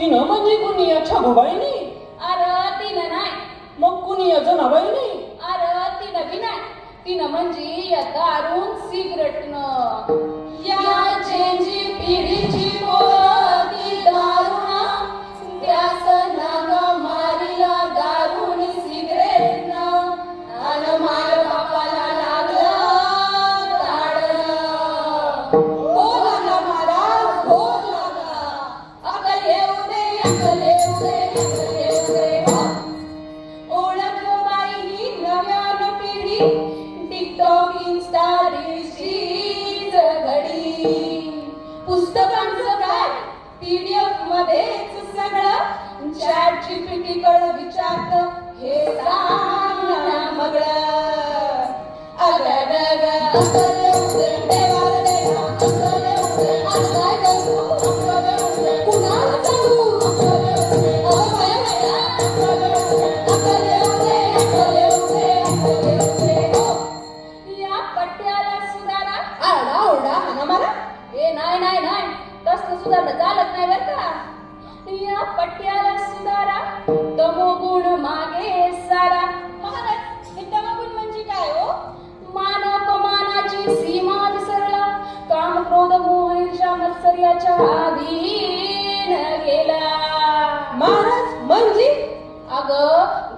तिनं म्हणजे कुणी या छगोबाईनी? अरे तिनं नाही. मग कुणी या जनाबाईनी? अरे तिनं बी नाही. तिनं म्हणजे या दारून सिगरेटनं. या चेंजी पिढीची पोरं ती दारुणं, त्याचं नाव मारिला दारून सिगरेटनं. आणि माय बापाला लागलं ताडणं. हो लागला महाराज, हो लागला. अकल येऊ दे, अकल येऊ दे, अकल येऊ दे. ओळख बाई ही नव्यान पिढी, टिकटॉक इन्स्टा रील्सचीच घडी. पुस्तकांचं काय PDF मध्येच सगळं, चॅट GPT कडे विचारतं हे सांग ना मगळं. अगडग अकल येऊ दे, देवाला देवा अकल येऊ दे. आज काय करू अकल येऊ दे, कुणाला सांगू अकल येऊ दे. अगं बाया बाया अकल येऊ दे, अकल येऊ दे, अकल येऊ दे, अकल येऊ दे. हो. या पट्ट्याला सुधारा. आरडा ओरडा हाना मारा. ए नाही नाही नाही, तसं सुधारणं चालत नाही बरं का. या पट्ट्याला सुधारा, तमोगुण मागे सारा. महाराज हे तमोगुण म्हणजे काय हो? मानवपमानाची सीमा विसरला, काम क्रोध मोह ईर्ष्या मत्सर्याच्या अधीन गेला. महाराज म्हणजे? अगं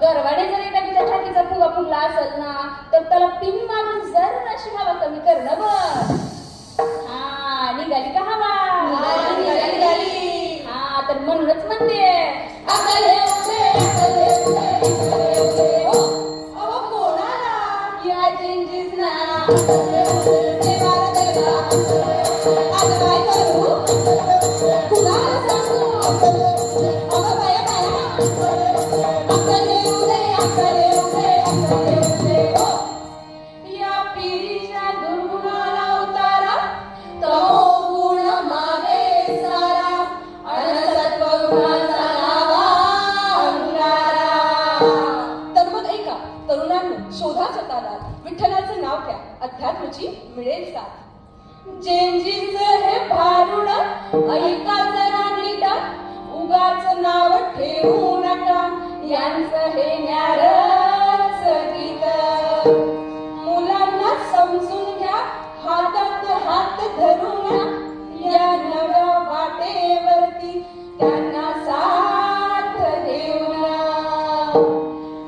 गर्वाने जर एखाद्या छातीचा फुगा फुगला असेल ना, तर त्याला पिन मारून जराशी हवा कमी करणं बघ. हा निघाली का हवा? निघाली. हा तर म्हणूनच म्हणते अकल येऊ दे, अकल येऊ दे, अकल येऊ दे. हो. अहो कोणाला? या चेंजेस ना. अकल येऊ दे, देवाला देवा अकल येऊ दे. आज काय करू कुणाला सांगू अकल येऊ दे. अगं बाया बाया अकल येऊ दे, अकल येऊ दे, अकल येऊ दे. हो. या पिढीच्या दुर्गुणाला उतारा, तमोगुण मागे सारा. अनसत्वगुणाचा लावा अंगारा. तर मग ऐका तरुणांनो, शोधा स्वतःला, विठ्ठलाचं नाव घ्या, अध्यात्माची मिळेल साथ. चेंजीच हे भारुड ऐका जरा नीट, उगाच नाव ठेवू नका यांचं हे न्यारच गीत. मुलांना समजून घ्या, हातात हात धरून या नव्या वाटेवरती त्यांना साथ देऊन.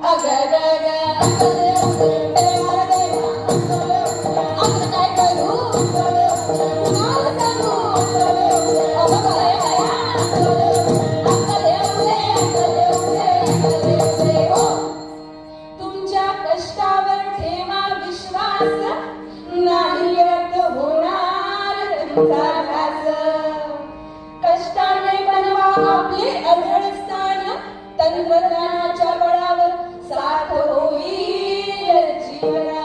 अगगग अकल येऊ दे, देवाला देवा अकल येऊ दे. आज काय करू अकल येऊ दे, कुणाला सांगू अकल येऊ दे. अगं बाया बाया अकल येऊ दे, अकल येऊ दे, अकल येऊ दे, अकल येऊ दे. हो. तुमच्या कष्टावर ठेवा विश्वास, नाही व्यर्थ होणार तुमचा ध्यास. कष्टाने बनवा आपले अढळ स्थान, तंत्रज्ञानाच्या बळावर साथ होईल जीवना.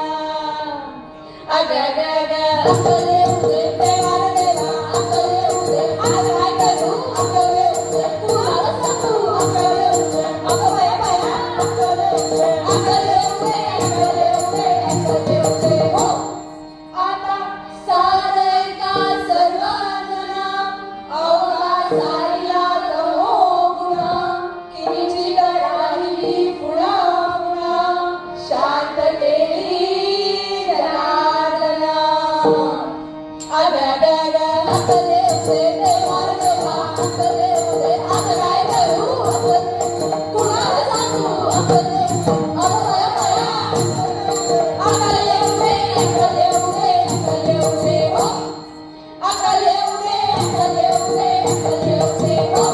अगगग अकल येऊ दे, देवाला देवा अकल येऊ दे. आज काय करू अकल येऊ दे, कुणाला सांगू अकल येऊ दे. अगं बाया बाया अकल येऊ दे, अकल येऊ दे, अकल येऊ दे, अकल येऊ दे. हो. आता सारे का सर्वजना, अवघा सारिला तमोगुण. किंचित राहिली पुन्हा पुन्हा, शांत केली जनार्दना. अगगग अकल येऊ दे, देवाला देवा अकल येऊ दे. आज काय करू अकल येऊ दे, कुणाला सांगू अकल येऊ दे. अगं बाया बाया अकल येऊ दे, अकल येऊ दे, अकल येऊ दे. हो. अकल येऊ दे, अकल येऊ दे, अकल येऊ दे. हो.